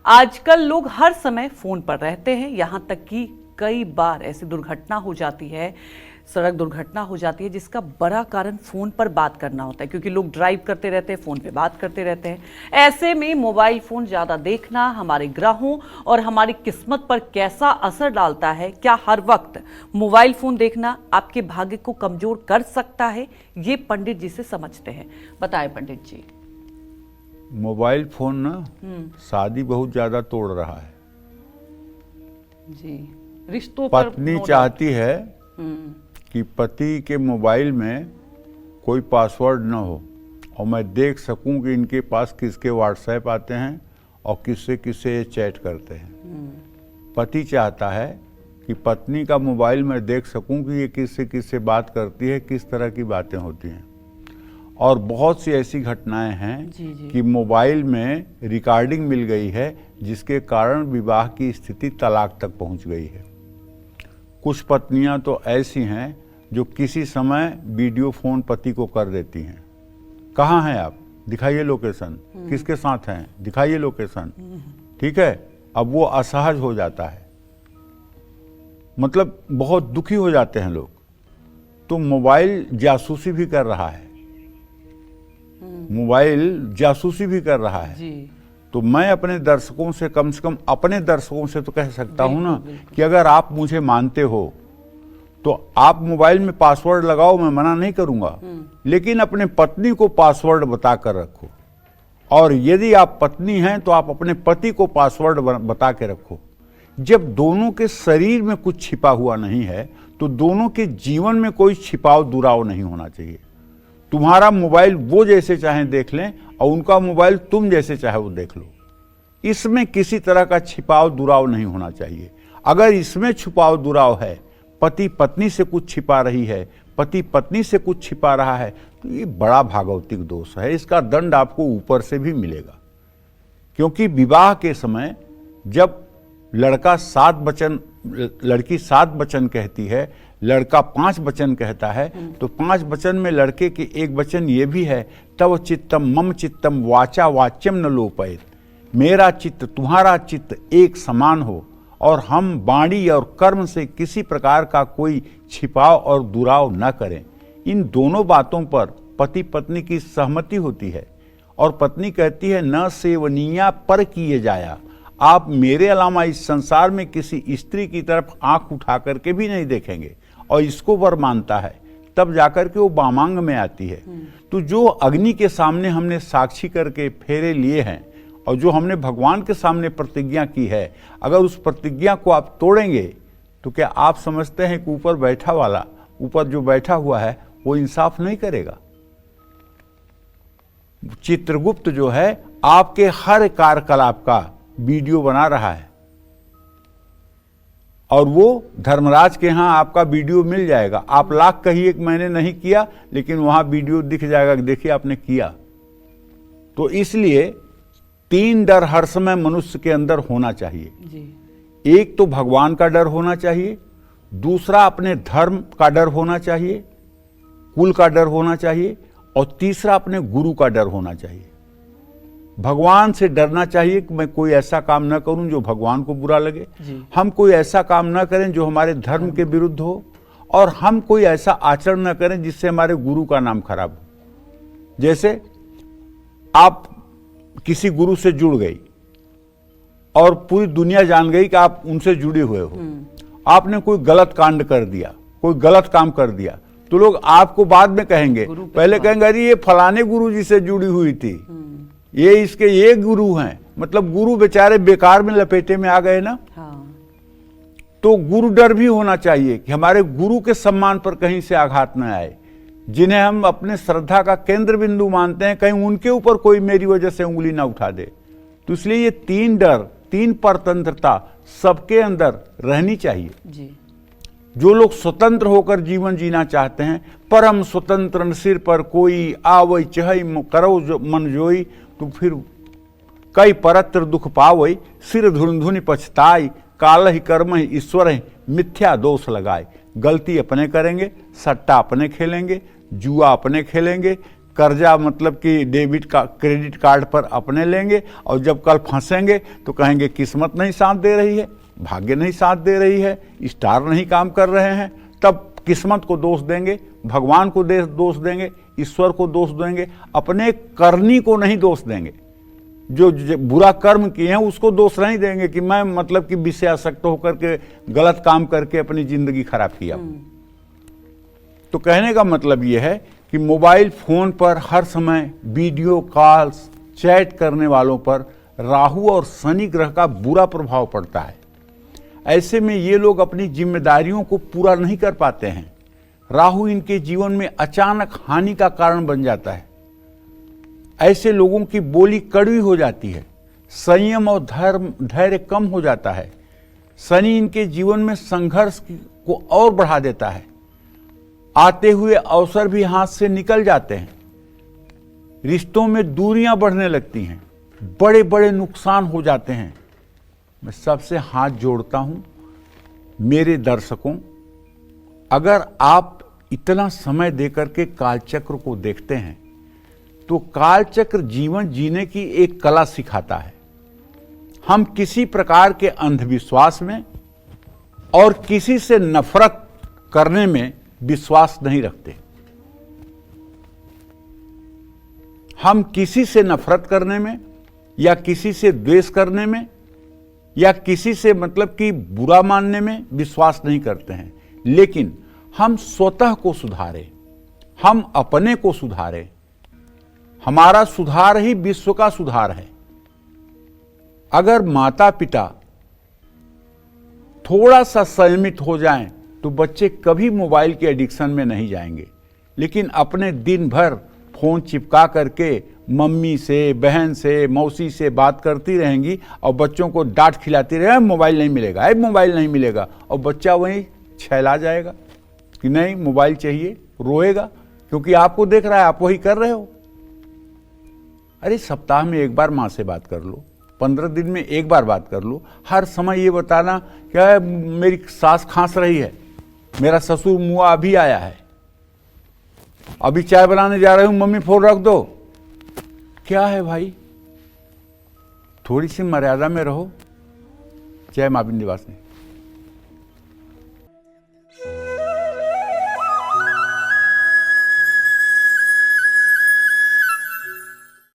आजकल लोग हर समय फोन पर रहते हैं, यहाँ तक कि कई बार ऐसी दुर्घटना हो जाती है, सड़क दुर्घटना हो जाती है जिसका बड़ा कारण फोन पर बात करना होता है, क्योंकि लोग ड्राइव करते रहते हैं, फोन पे बात करते रहते हैं। ऐसे में मोबाइल फोन ज्यादा देखना हमारे ग्रहों और हमारी किस्मत पर कैसा असर डालता है? क्या हर वक्त मोबाइल फोन देखना आपके भाग्य को कमजोर कर सकता है? ये पंडित जी से समझते हैं। बताएं पंडित जी। मोबाइल फोन ना शादी बहुत ज्यादा तोड़ रहा है जी। रिश्तों पर पत्नी चाहती है कि पति के मोबाइल में कोई पासवर्ड न हो और मैं देख सकूं कि इनके पास किसके व्हाट्सएप आते हैं और किससे किससे ये चैट करते हैं। पति चाहता है कि पत्नी का मोबाइल मैं देख सकूं कि ये किससे किससे बात करती है, किस तरह की बातें होती हैं। और बहुत सी ऐसी घटनाएं हैं कि मोबाइल में रिकॉर्डिंग मिल गई है जिसके कारण विवाह की स्थिति तलाक तक पहुंच गई है। कुछ पत्नियां तो ऐसी हैं जो किसी समय वीडियो फोन पति को कर देती हैं। कहाँ हैं आप, दिखाइए लोकेशन, किसके साथ हैं, दिखाइए लोकेशन। ठीक है, अब वो असहज हो जाता है, मतलब बहुत दुखी हो जाते हैं लोग। तो मोबाइल जासूसी भी कर रहा है, मोबाइल जासूसी भी कर रहा है जी। तो मैं अपने दर्शकों से कम अपने दर्शकों से तो कह सकता हूं ना कि अगर आप मुझे मानते हो तो आप मोबाइल में पासवर्ड लगाओ, मैं मना नहीं करूंगा, लेकिन अपने पत्नी को पासवर्ड बता कर रखो। और यदि आप पत्नी हैं तो आप अपने पति को पासवर्ड बता के रखो। जब दोनों के शरीर में कुछ छिपा हुआ नहीं है तो दोनों के जीवन में कोई छिपाव दुराव नहीं होना चाहिए। तुम्हारा मोबाइल वो जैसे चाहे देख लें और उनका मोबाइल तुम जैसे चाहे वो देख लो, इसमें किसी तरह का छिपाव दुराव नहीं होना चाहिए। अगर इसमें छिपाव दुराव है, पति पत्नी से कुछ छिपा रही है, पति पत्नी से कुछ छिपा रहा है, तो ये बड़ा भागवतिक दोष है। इसका दंड आपको ऊपर से भी मिलेगा। क्योंकि विवाह के समय जब लड़की 7 वचन कहती है, लड़का 5 वचन कहता है, तो 5 वचन में लड़के के एक वचन ये भी है, तव चित्तम मम चित्तम वाचा वाच्यम न लोपयेत। मेरा चित्त तुम्हारा चित्त एक समान हो और हम वाणी और कर्म से किसी प्रकार का कोई छिपाव और दुराव न करें। इन दोनों बातों पर पति पत्नी की सहमति होती है और पत्नी कहती है न सेवनीया पर किए जाया। आप मेरे अलावा इस संसार में किसी स्त्री की तरफ आंख उठा करके भी नहीं देखेंगे, और इसको वर मानता है, तब जाकर के वो वामांग में आती है। तो जो अग्नि के सामने हमने साक्षी करके फेरे लिए हैं और जो हमने भगवान के सामने प्रतिज्ञा की है, अगर उस प्रतिज्ञा को आप तोड़ेंगे तो क्या आप समझते हैं कि ऊपर बैठा वाला, ऊपर जो बैठा हुआ है वो इंसाफ नहीं करेगा? चित्रगुप्त जो है आपके हर कार्यकलाप का वीडियो बना रहा है और वो धर्मराज के यहां आपका वीडियो मिल जाएगा। आप लाख कहिए कि मैंने नहीं किया, लेकिन वहां वीडियो दिख जाएगा कि देखिए आपने किया। तो इसलिए 3 डर हर समय मनुष्य के अंदर होना चाहिए जी। एक तो भगवान का डर होना चाहिए, दूसरा अपने धर्म का डर होना चाहिए, कुल का डर होना चाहिए, और तीसरा अपने गुरु का डर होना चाहिए। भगवान से डरना चाहिए कि मैं कोई ऐसा काम न करूं जो भगवान को बुरा लगे, हम कोई ऐसा काम न करें जो हमारे धर्म के विरुद्ध हो, और हम कोई ऐसा आचरण न करें जिससे हमारे गुरु का नाम खराब हो। जैसे आप किसी गुरु से जुड़ गई और पूरी दुनिया जान गई कि आप उनसे जुड़े हुए हो, आपने कोई गलत कांड कर दिया, कोई गलत काम कर दिया, तो लोग आपको बाद में कहेंगे, पहले कहेंगे अरे ये फलाने गुरु जी से जुड़ी हुई थी, ये इसके ये गुरु हैं, मतलब गुरु बेचारे बेकार में लपेटे में आ गए ना। हाँ। तो गुरु डर भी होना चाहिए कि हमारे गुरु के सम्मान पर कहीं से आघात न आए, जिन्हें हम अपने श्रद्धा का केंद्र बिंदु मानते हैं, कहीं उनके ऊपर कोई मेरी वजह से उंगली ना उठा दे। तो इसलिए ये 3 डर, 3 परतंत्रता सबके अंदर रहनी चाहिए जी। जो लोग स्वतंत्र होकर जीवन जीना चाहते हैं, परम स्वतंत्र सिर पर कोई आवई चहई करो जो मन जोई, तो फिर कई परत्र दुख पावई, सिर धुन पछताई, काल ही कर्म ही ईश्वर ही मिथ्या दोष लगाए। गलती अपने करेंगे, सट्टा अपने खेलेंगे, जुआ अपने खेलेंगे, कर्जा मतलब कि डेबिट का क्रेडिट कार्ड पर अपने लेंगे, और जब कल फंसेंगे तो कहेंगे किस्मत नहीं साथ दे रही है, भाग्य नहीं साथ दे रही है, स्टार नहीं काम कर रहे हैं। तब किस्मत को दोष देंगे, भगवान को दोष देंगे, ईश्वर को दोष देंगे, अपने करनी को नहीं दोष देंगे। जो बुरा कर्म किए हैं उसको दोष नहीं देंगे कि मैं मतलब कि विषयासक्त होकर के गलत काम करके अपनी जिंदगी खराब किया। तो कहने का मतलब यह है कि मोबाइल फोन पर हर समय वीडियो कॉल्स, चैट करने वालों पर राहु और शनि ग्रह का बुरा प्रभाव पड़ता है। ऐसे में ये लोग अपनी जिम्मेदारियों को पूरा नहीं कर पाते हैं। राहु इनके जीवन में अचानक हानि का कारण बन जाता है। ऐसे लोगों की बोली कड़वी हो जाती है, संयम और धैर्य कम हो जाता है। शनि इनके जीवन में संघर्ष को और बढ़ा देता है। आते हुए अवसर भी हाथ से निकल जाते हैं। रिश्तों में दूरियां बढ़ने लगती हैं, बड़े बड़े नुकसान हो जाते हैं। मैं सबसे हाथ जोड़ता हूं मेरे दर्शकों, अगर आप इतना समय देकर के कालचक्र को देखते हैं तो कालचक्र जीवन जीने की एक कला सिखाता है। हम किसी प्रकार के अंधविश्वास में और किसी से नफरत करने में विश्वास नहीं रखते। हम किसी से नफरत करने में या किसी से द्वेष करने में या किसी से मतलब कि बुरा मानने में विश्वास नहीं करते हैं। लेकिन हम स्वतः को सुधारें, हम अपने को सुधारें। हमारा सुधार ही विश्व का सुधार है। अगर माता पिता थोड़ा सा संयमित हो जाएं तो बच्चे कभी मोबाइल के एडिक्शन में नहीं जाएंगे। लेकिन अपने दिन भर फोन चिपका करके मम्मी से, बहन से, मौसी से बात करती रहेंगी और बच्चों को डांट खिलाती रहे, मोबाइल नहीं मिलेगा, मोबाइल नहीं मिलेगा, और बच्चा वहीं छैला जाएगा कि नहीं मोबाइल चाहिए, रोएगा क्योंकि आपको देख रहा है, आप वही कर रहे हो। अरे सप्ताह में एक बार माँ से बात कर लो, 15 दिन में एक बार बात कर लो। हर समय ये बताना क्या है, मेरी सास खांस रही है, मेरा ससुर मुआ अभी आया है, अभी चाय बनाने जा रही हूं, मम्मी फोन रख दो। क्या है भाई, थोड़ी सी मर्यादा में रहो। जय मां विंध्यवासिनी।